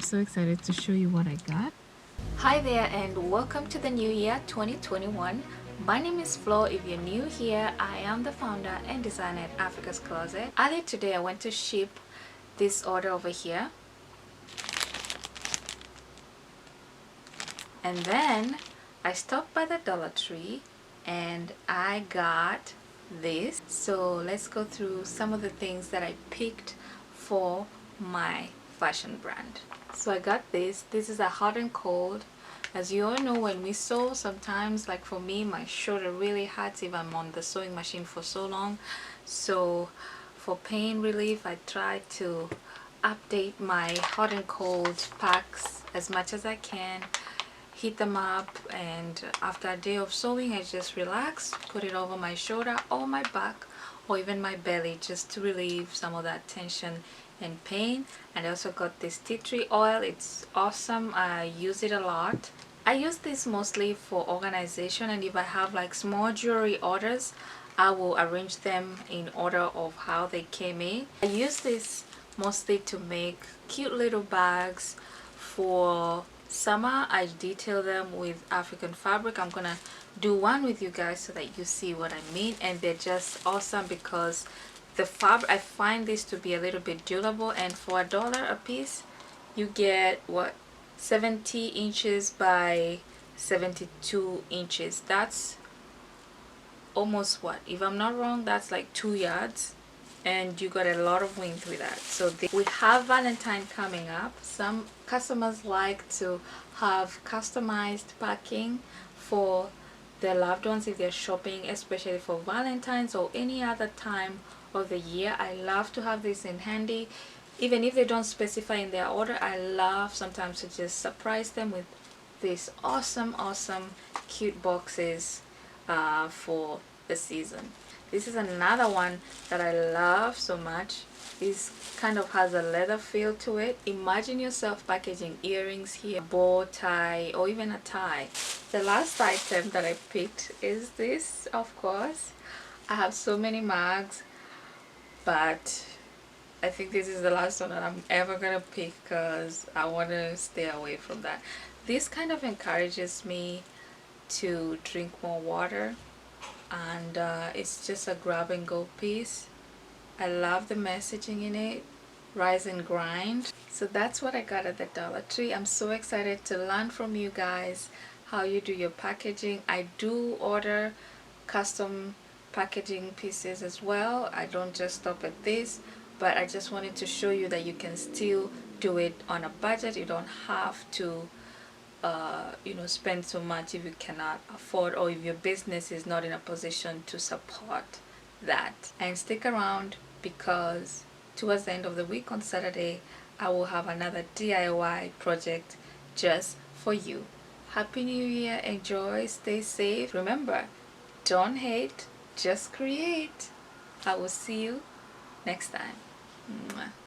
so excited to show you what I got. Hi there and welcome to the new year 2021. My name is Flo. If you're new here, I am the founder and designer at Africa's Closet. Earlier today I went to ship this order over here, and then I stopped by the Dollar Tree and I got this. So let's go through some of the things that I picked for my fashion brand. So I got this is a hot and cold. As you all know, when we sew, sometimes, like for me, my shoulder really hurts if I'm on the sewing machine for so long. So for pain relief, I try to update my hot and cold packs as much as I can, heat them up, and after a day of sewing I just relax, put it over my shoulder or my back or even my belly, just to relieve some of that tension and pain. And I also got this tea tree oil. It's awesome. I use it a lot. I use this mostly for organization, and if I have like small jewelry orders, I will arrange them in order of how they came in. I use this mostly to make cute little bags for summer. I detail them with African fabric. I'm gonna do one with you guys so that you see what I mean. And they're just awesome because the fabric, I find this to be a little bit durable, and for $1 a piece you get what, 70 inches by 72 inches. That's almost, what, if I'm not wrong, that's like 2 yards, and you got a lot of width with that. So we have Valentine coming up. Some customers like to have customized packing for their loved ones if they're shopping, especially for Valentine's or any other time of the year. I love to have this in handy. Even if they don't specify in their order, I love sometimes to just surprise them with these awesome cute boxes for the season. This is another one that I love so much. This kind of has a leather feel to it. Imagine yourself packaging earrings here, bow tie, or even a tie. The last item that I picked is this, of course. I have so many mugs, but I think this is the last one that I'm ever gonna pick because I want to stay away from that. This kind of encourages me to drink more water, and it's just a grab and go piece. I love the messaging in it, rise and grind. So that's what I got at the Dollar Tree. I'm so excited to learn from you guys how you do your packaging. I do order custom packaging pieces as well. I don't just stop at this, but I just wanted to show you that you can still do it on a budget. You don't have to spend so much if you cannot afford, or if your business is not in a position to support that. And stick around, because towards the end of the week on Saturday I will have another DIY project just for you. Happy New Year, enjoy, stay safe. Remember, don't hate, just create. I will see you next time. Mwah.